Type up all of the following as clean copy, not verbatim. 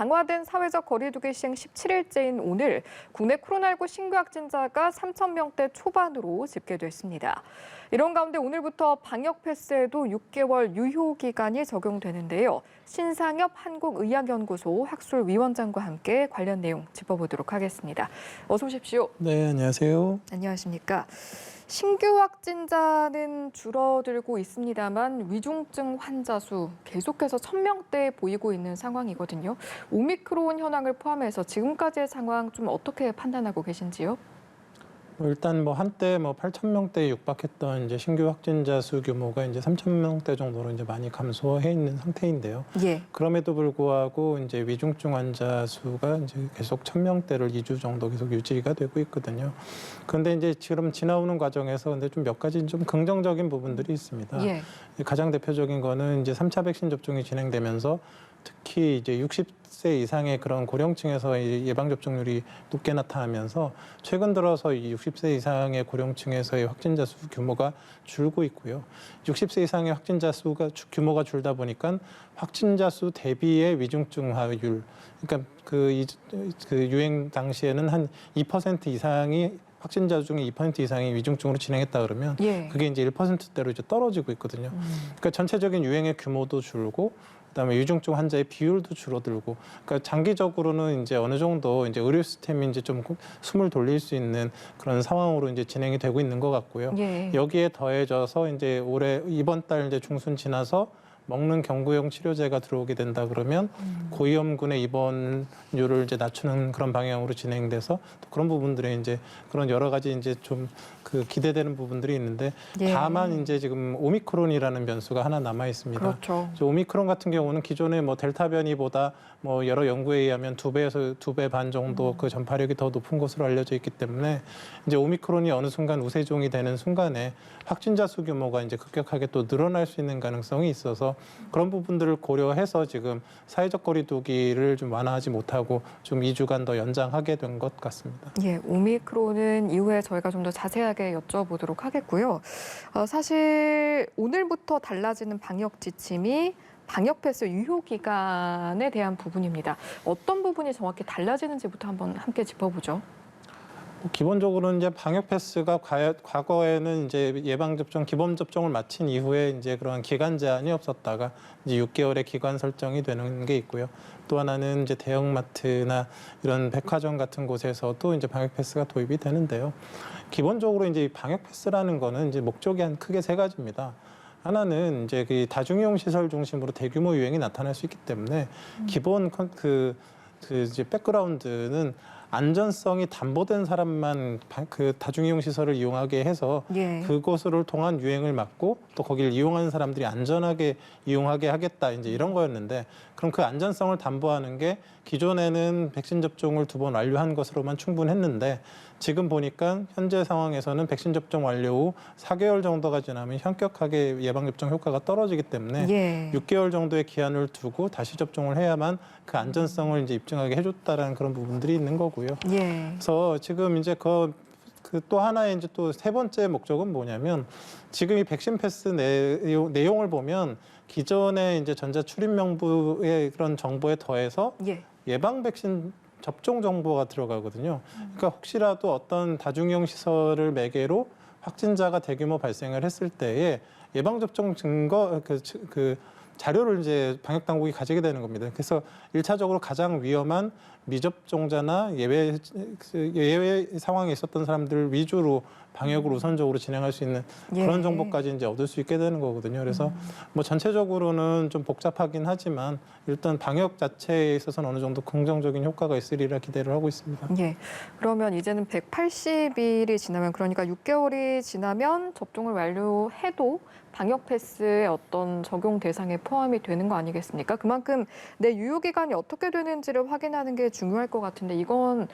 강화된 사회적 거리두기 시행 17일째인 오늘 국내 코로나19 신규 확진자가 3,000명대 초반으로 집계됐습니다. 이런 가운데 오늘부터 방역 패스에도 6개월 유효 기간이 적용되는데요. 신상엽 한국의학연구소 학술위원장과 함께 관련 내용 짚어보도록 하겠습니다. 어서 오십시오. 네, 안녕하세요. 안녕하십니까. 신규 확진자는 줄어들고 있습니다만 위중증 환자 수 계속해서 1,000명대에 보이고 있는 상황이거든요. 오미크론 현황을 포함해서 지금까지의 상황 좀 어떻게 판단하고 계신지요? 일단 한때 8,000명대에 육박했던 이제 신규 확진자 수 규모가 이제 3,000명대 정도로 이제 많이 감소해 있는 상태인데요. 예. 그럼에도 불구하고 이제 위중증 환자 수가 이제 계속 1,000명대를 2주 정도 계속 유지가 되고 있거든요. 그런데 이제 지금 지나오는 과정에서 근데 좀 몇 가지 좀 긍정적인 부분들이 있습니다. 예. 가장 대표적인 거는 이제 3차 백신 접종이 진행되면서 특히 이제 60세 이상의 그런 고령층에서 예방 접종률이 높게 나타나면서 최근 들어서 이 60세 이상의 고령층에서의 확진자 수 규모가 줄고 있고요. 60세 이상의 확진자 수가 규모가 줄다 보니까 확진자 수 대비의 위중증화율, 그러니까 그 유행 당시에는 한 2% 이상이 확진자 중에 2% 이상이 위중증으로 진행했다 그러면 그게 이제 1%대로 이제 떨어지고 있거든요. 그러니까 전체적인 유행의 규모도 줄고 그다음에 위중증 환자의 비율도 줄어들고, 그러니까 장기적으로는 이제 어느 정도 이제 의료 시스템이 이제 좀 숨을 돌릴 수 있는 그런 상황으로 이제 진행이 되고 있는 것 같고요. 여기에 더해져서 이제 이번 달 이제 중순 지나서 먹는 경구용 치료제가 들어오게 된다 그러면 고위험군의 입원율을 이제 낮추는 그런 방향으로 진행돼서 또 그런 부분들에 이제 그런 여러 가지 이제 좀 기대되는 부분들이 있는데 다만 이제 지금 오미크론이라는 변수가 하나 남아 있습니다. 그렇죠. 오미크론 같은 경우는 기존의 델타 변이보다 여러 연구에 의하면 2배에서 2배 반 정도 그 전파력이 더 높은 것으로 알려져 있기 때문에 이제 오미크론이 어느 순간 우세종이 되는 순간에 확진자 수 규모가 이제 급격하게 또 늘어날 수 있는 가능성이 있어서 그런 부분들을 고려해서 지금 사회적 거리두기를 좀 완화하지 못하고 좀 2주간 더 연장하게 된 것 같습니다. 예, 오미크론은 이후에 저희가 좀 더 자세하게 여쭤보도록 하겠고요. 사실 오늘부터 달라지는 방역 지침이 방역 패스 유효 기간에 대한 부분입니다. 어떤 부분이 정확히 달라지는지부터 한번 함께 짚어보죠. 기본적으로는 이제 방역 패스가 과거에는 이제 예방 접종, 기본 접종을 마친 이후에 이제 그런 기간 제한이 없었다가 이제 6개월의 기간 설정이 되는 게 있고요. 또 하나는 이제 대형마트나 이런 백화점 같은 곳에서도 이제 방역 패스가 도입이 되는데요. 기본적으로 이제 방역 패스라는 거는 이제 목적이 크게 세 가지입니다. 하나는 이제 그 다중이용 시설 중심으로 대규모 유행이 나타날 수 있기 때문에 기본 이제 백그라운드는 안전성이 담보된 사람만 그 다중이용 시설을 이용하게 해서 그곳을 통한 유행을 막고 또 거기를 이용하는 사람들이 안전하게 이용하게 하겠다 이제 이런 거였는데, 그럼 그 안전성을 담보하는 게 기존에는 백신 접종을 2번 완료한 것으로만 충분했는데 지금 보니까 현재 상황에서는 백신 접종 완료 후 4개월 정도가 지나면 현격하게 예방접종 효과가 떨어지기 때문에 6개월 정도의 기한을 두고 다시 접종을 해야만 그 안전성을 이제 입증하게 해줬다라는 그런 부분들이 있는 거고요. 그래서 지금 이제 또 하나의 이제 또 세 번째 목적은 뭐냐면 지금 이 백신 패스 내용을 보면 기존의 이제 전자 출입 명부의 그런 정보에 더해서 예방 백신 접종 정보가 들어가거든요. 그러니까 혹시라도 어떤 다중이용 시설을 매개로 확진자가 대규모 발생을 했을 때에 예방접종 증거, 그 자료를 이제 방역 당국이 가지게 되는 겁니다. 그래서 1차적으로 가장 위험한 미접종자나 예외 상황에 있었던 사람들 위주로 방역을 우선적으로 진행할 수 있는 그런 정보까지 이제 얻을 수 있게 되는 거거든요. 그래서 전체적으로는 좀 복잡하긴 하지만 일단 방역 자체에 있어서는 어느 정도 긍정적인 효과가 있으리라 기대를 하고 있습니다. 그러면 이제는 180일이 지나면, 그러니까 6개월이 지나면 접종을 완료해도 방역 패스의 어떤 적용 대상에 포함이 되는 거 아니겠습니까? 그만큼 내 유효 기간이 어떻게 되는지를 확인하는 게 중요할 것 같은데 이건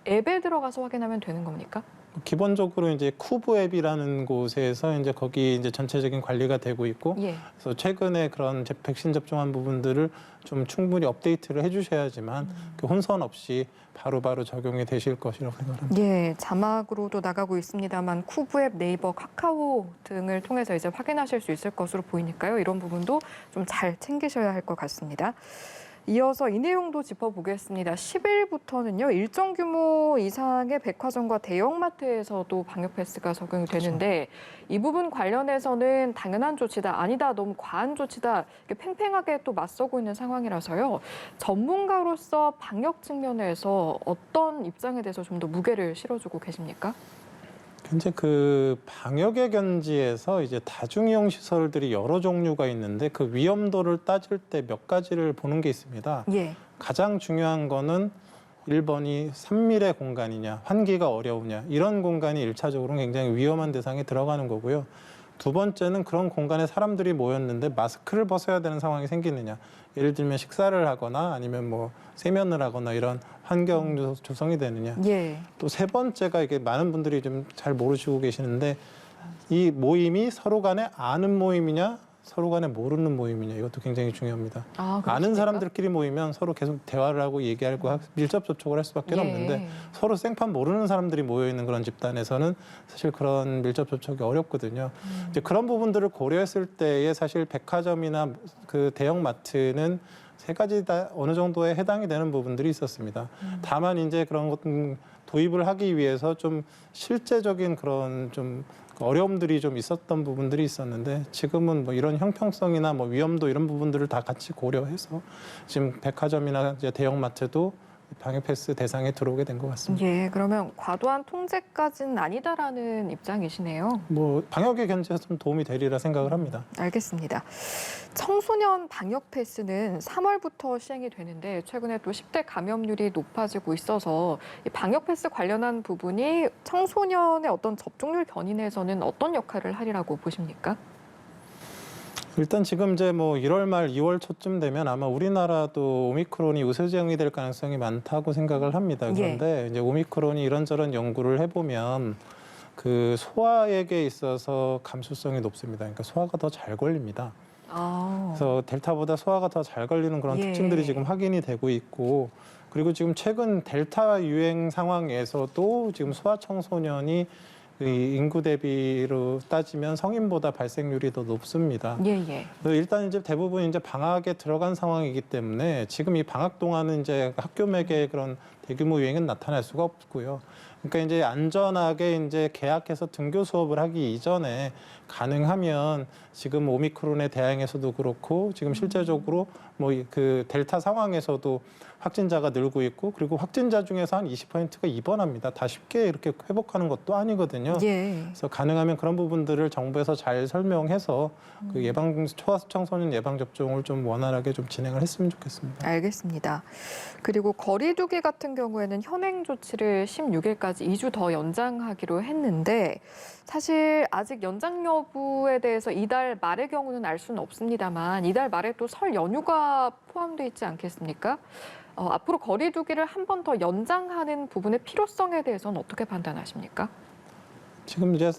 앱에 들어가서 확인하면 되는 겁니까? 기본적으로 이제 쿠브 앱이라는 곳에서 이제 거기 이제 전체적인 관리가 되고 있고, 그래서 최근에 그런 백신 접종한 부분들을 좀 충분히 업데이트를 해주셔야지만 그 혼선 없이 바로바로 적용이 되실 것이라고 생각합니다. 자막으로도 나가고 있습니다만 쿠브 앱, 네이버, 카카오 등을 통해서 이제 확인하실 수 있을 것으로 보이니까요. 이런 부분도 좀 잘 챙기셔야 할 것 같습니다. 이어서 이 내용도 짚어보겠습니다. 10일부터는요, 일정 규모 이상의 백화점과 대형마트에서도 방역 패스가 적용이 되는데 이 부분 관련해서는 당연한 조치다, 아니다, 너무 과한 조치다 이렇게 팽팽하게 또 맞서고 있는 상황이라서요. 전문가로서 방역 측면에서 어떤 입장에 대해서 좀 더 무게를 실어주고 계십니까? 이제 그 방역의 견지에서 이제 다중이용 시설들이 여러 종류가 있는데 그 위험도를 따질 때 몇 가지를 보는 게 있습니다. 예. 가장 중요한 거는 1번이 산밀의 공간이냐, 환기가 어려우냐, 이런 공간이 1차적으로는 굉장히 위험한 대상에 들어가는 거고요. 두 번째는 그런 공간에 사람들이 모였는데 마스크를 벗어야 되는 상황이 생기느냐. 예를 들면 식사를 하거나 아니면 뭐 세면을 하거나 이런 환경 조성이 되느냐. 예. 또 세 번째가 이게 많은 분들이 좀 잘 모르시고 계시는데 이 모임이 서로 간에 아는 모임이냐 서로 간에 모르는 모임이냐 이것도 굉장히 중요합니다. 아, 아는 사람들끼리 모이면 서로 계속 대화를 하고 얘기하고 밀접 접촉을 할 수밖에 예. 없는데 서로 생판 모르는 사람들이 모여 있는 그런 집단에서는 사실 그런 밀접 접촉이 어렵거든요. 이제 그런 부분들을 고려했을 때에 사실 백화점이나 그 대형 마트는 세 가지 다 어느 정도에 해당이 되는 부분들이 있었습니다. 다만 이제 그런 것 도입을 하기 위해서 좀 실제적인 그런 좀 어려움들이 좀 있었던 부분들이 있었는데 지금은 뭐 이런 형평성이나 뭐 위험도 이런 부분들을 다 같이 고려해서 지금 백화점이나 이제 대형마트도 방역 패스 대상에 들어오게 된 것 같습니다. 예, 그러면 과도한 통제까지는 아니다라는 입장이시네요. 뭐 방역의 견제에서 좀 도움이 되리라 생각을 합니다. 알겠습니다. 청소년 방역 패스는 3월부터 시행이 되는데 최근에 또 10대 감염률이 높아지고 있어서 이 방역 패스 관련한 부분이 청소년의 어떤 접종률 견인에서는 어떤 역할을 하리라고 보십니까? 일단 지금 이제 뭐 1월 말 2월 초쯤 되면 아마 우리나라도 오미크론이 우세지형이 될 가능성이 많다고 생각을 합니다. 그런데 이제 오미크론이 이런저런 연구를 해보면 그 소아에게 있어서 감수성이 높습니다. 그러니까 소아가 더 잘 걸립니다. 그래서 델타보다 소아가 더 잘 걸리는 그런 특징들이 지금 확인이 되고 있고 그리고 지금 최근 델타 유행 상황에서도 지금 소아 청소년이 이 인구 대비로 따지면 성인보다 발생률이 더 높습니다. 일단 이제 대부분 이제 방학에 들어간 상황이기 때문에 지금 이 방학 동안은 이제 학교 내에 그런 대규모 유행은 나타날 수가 없고요. 그러니까 이제 안전하게 이제 개학해서 등교 수업을 하기 이전에 가능하면 지금 오미크론의 대항에서도 그렇고 지금 실제적으로 뭐 그 델타 상황에서도 확진자가 늘고 있고 그리고 확진자 중에서 한 20%가 입원합니다. 다 쉽게 이렇게 회복하는 것도 아니거든요. 그래서 가능하면 그런 부분들을 정부에서 잘 설명해서 그 초청소년 예방 접종을 좀 원활하게 좀 진행을 했으면 좋겠습니다. 알겠습니다. 그리고 거리두기 같은 경우에는 현행 조치를 16일까지 2주 더 연장하기로 했는데 사실 아직 연장 여부에 대해서 이달 말의 경우는 알 수는 없습니다만 이달 말에 또 설 연휴가 포함되어 있지 않겠습니까? 앞으로 거리두기를 한 번 더 연장하는 부분의 필요성에 대해서는 어떻게 판단하십니까? 지금 이제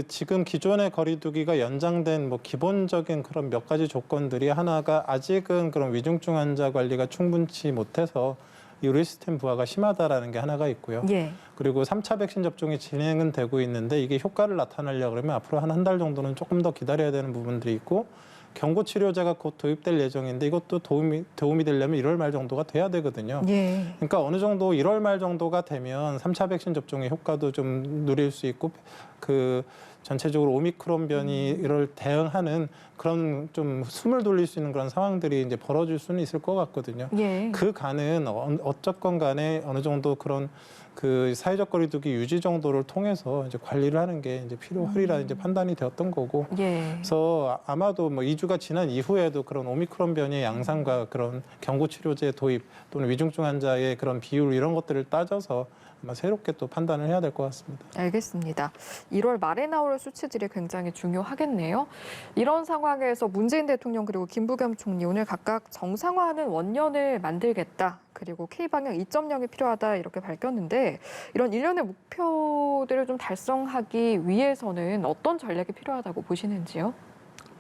지금 기존의 거리두기가 연장된 뭐 기본적인 그런 몇 가지 조건들이 하나가 아직은 그런 위중증 환자 관리가 충분치 못해서 의료 시스템 부하가 심하다라는 게 하나가 있고요. 그리고 3차 백신 접종이 진행은 되고 있는데 이게 효과를 나타내려고 그러면 앞으로 한 달 정도는 조금 더 기다려야 되는 부분들이 있고 경구 치료제가 곧 도입될 예정인데 이것도 도움이 되려면 1월 말 정도가 돼야 되거든요. 그러니까 어느 정도 1월 말 정도가 되면 3차 백신 접종의 효과도 좀 누릴 수 있고 그 전체적으로 오미크론 변이를 대응하는 그런 좀 숨을 돌릴 수 있는 그런 상황들이 이제 벌어질 수는 있을 것 같거든요. 그 간은 어쨌건 간에 어느 정도 그런 그 사회적 거리두기 유지 정도를 통해서 이제 관리를 하는 게 이제 필요하리라 이제 판단이 되었던 거고. 그래서 아마도 뭐 2주가 지난 이후에도 그런 오미크론 변이의 양상과 그런 경구 치료제 도입 또는 위중증 환자의 그런 비율 이런 것들을 따져서 아마 새롭게 또 판단을 해야 될 것 같습니다. 알겠습니다. 1월 말에 나올 수치들이 굉장히 중요하겠네요. 이런 상황에서 문재인 대통령 그리고 김부겸 총리 오늘 각각 정상화하는 원년을 만들겠다. 그리고 K방역 2.0이 필요하다 이렇게 밝혔는데 이런 일련의 목표들을 좀 달성하기 위해서는 어떤 전략이 필요하다고 보시는지요?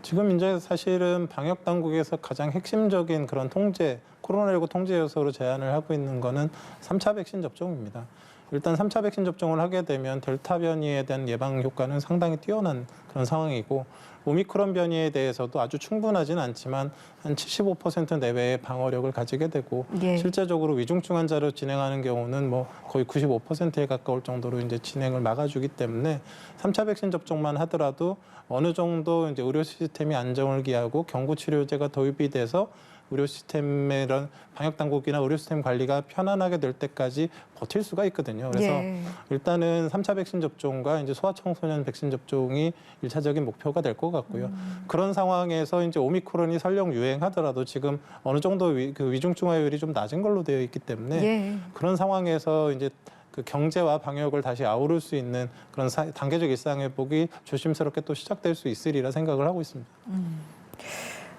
지금 이제 사실은 방역 당국에서 가장 핵심적인 그런 코로나19 통제 요소로 제안을 하고 있는 거는 3차 백신 접종입니다. 일단 3차 백신 접종을 하게 되면 델타 변이에 대한 예방 효과는 상당히 뛰어난 그런 상황이고 오미크론 변이에 대해서도 아주 충분하지는 않지만 한 75% 내외의 방어력을 가지게 되고 예. 실제적으로 위중증 환자로 진행하는 경우는 뭐 거의 95%에 가까울 정도로 이제 진행을 막아주기 때문에 3차 백신 접종만 하더라도 어느 정도 이제 의료 시스템이 안정을 기하고 경구 치료제가 도입이 돼서 의료 시스템의 이런 방역 당국이나 의료 시스템 관리가 편안하게 될 때까지 버틸 수가 있거든요. 그래서 예. 일단은 3차 백신 접종과 이제 소아청소년 백신 접종이 일차적인 목표가 될 것 같고요. 그런 상황에서 이제 오미크론이 설령 유행하더라도 지금 어느 정도 그 위중증화율이 좀 낮은 걸로 되어 있기 때문에 예. 그런 상황에서 이제 그 경제와 방역을 다시 아우를 수 있는 그런 단계적 일상회복이 조심스럽게 또 시작될 수 있으리라 생각을 하고 있습니다.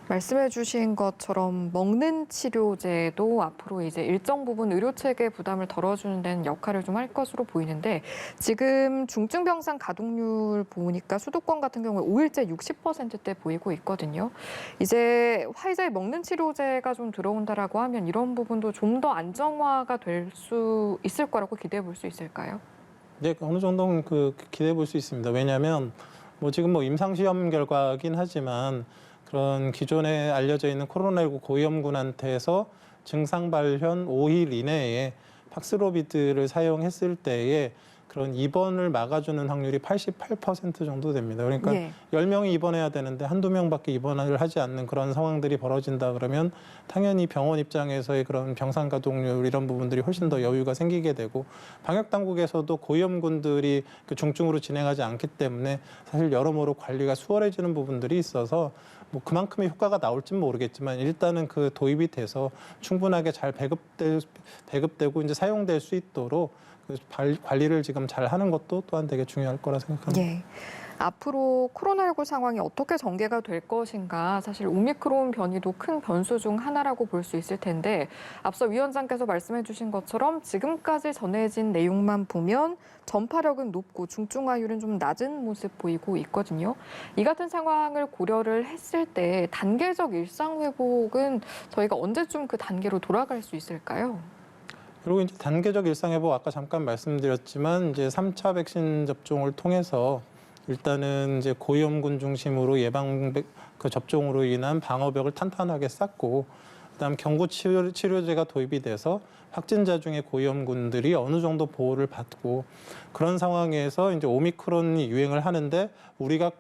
말씀해 주신 것처럼 먹는 치료제도 앞으로 이제 일정 부분 의료 체계 부담을 덜어주는 데는 역할을 좀 할 것으로 보이는데 지금 중증병상 가동률 보니까 수도권 같은 경우에 5일째 60%대 보이고 있거든요. 이제 화이자의 먹는 치료제가 좀 들어온다라고 하면 이런 부분도 좀 더 안정화가 될 수 있을 거라고 기대해 볼 수 있을까요? 네, 어느 정도는 기대해 볼 수 있습니다. 왜냐하면 뭐 지금 뭐 임상시험 결과긴 하지만 그런 기존에 알려져 있는 코로나19 고위험군한테서 증상 발현 5일 이내에 팍스로비드를 사용했을 때에 그런 입원을 막아주는 확률이 88% 정도 됩니다. 그러니까 예. 10명이 입원해야 되는데 한두 명밖에 입원을 하지 않는 그런 상황들이 벌어진다 그러면 당연히 병원 입장에서의 그런 병상 가동률 이런 부분들이 훨씬 더 여유가 생기게 되고 방역 당국에서도 고위험군들이 그 중증으로 진행하지 않기 때문에 사실 여러모로 관리가 수월해지는 부분들이 있어서 뭐 그만큼의 효과가 나올지는 모르겠지만 일단은 그 도입이 돼서 충분하게 잘 배급되고 이제 사용될 수 있도록 그 관리를 지금 잘 하는 것도 또한 되게 중요할 거라 생각합니다. 예. 앞으로 코로나19 상황이 어떻게 전개가 될 것인가 사실 오미크론 변이도 큰 변수 중 하나라고 볼 수 있을 텐데 앞서 위원장께서 말씀해 주신 것처럼 지금까지 전해진 내용만 보면 전파력은 높고 중증화율은 좀 낮은 모습 보이고 있거든요. 이 같은 상황을 고려를 했을 때 단계적 일상 회복은 저희가 언제쯤 그 단계로 돌아갈 수 있을까요? 그리고 이제 단계적 일상회복 아까 잠깐 말씀드렸지만 이제 3차 백신 접종을 통해서 일단은 이제 고위험군 중심으로 그 접종으로 인한 방어벽을 탄탄하게 쌓고 그다음 경구 치료제가 도입이 돼서 확진자 중에 고위험군들이 어느 정도 보호를 받고 그런 상황에서 이제 오미크론이 유행을 하는데 우리가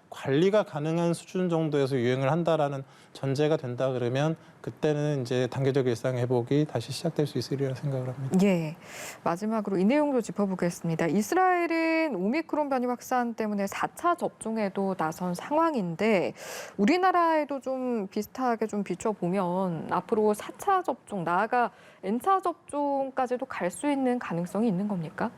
관리가 가능한 수준 정도에서 유행을 한다라는 전제가 된다 그러면 그때는 이제 단계적 일상 회복이 다시 시작될 수 있으리라 생각을 합니다. 예. 마지막으로 이 내용도 짚어보겠습니다. 이스라엘은 오미크론 변이 확산 때문에 4차 접종에도 나선 상황인데 우리나라에도 좀 비슷하게 좀 비춰보면 앞으로 4차 접종, 나아가 N차 접종까지도 갈 수 있는 가능성이 있는 겁니까?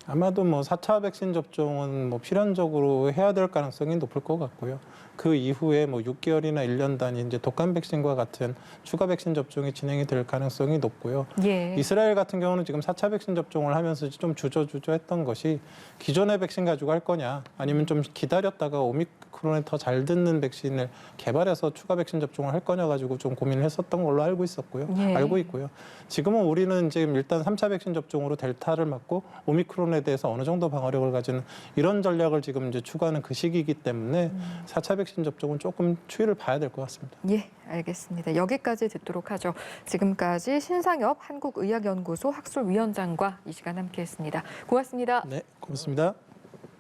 아마도 뭐 4차 백신 접종은 뭐 필연적으로 해야 될 가능성이 높을 것 같고요. 그 이후에 뭐 6개월이나 1년 단위 이제 독감 백신과 같은 추가 백신 접종이 진행이 될 가능성이 높고요. 예. 이스라엘 같은 경우는 지금 4차 백신 접종을 하면서 좀 주저주저했던 것이 기존의 백신 가지고 할 거냐 아니면 좀 기다렸다가 오미크론에 더 잘 듣는 백신을 개발해서 추가 백신 접종을 할 거냐 가지고 좀 고민을 했었던 걸로 알고 있었고요. 예. 알고 있고요. 지금은 우리는 지금 일단 3차 백신 접종으로 델타를 맞고 오미크론에 대해서 어느 정도 방어력을 가지는 이런 전략을 지금 이제 추구하는 그 시기이기 때문에 4차 백신 접종은 조금 추이를 봐야 될 것 같습니다. 예, 알겠습니다. 여기까지 듣도록 하죠. 지금까지 신상엽 한국의학연구소 학술위원장과 이 시간 함께했습니다. 고맙습니다. 네, 고맙습니다.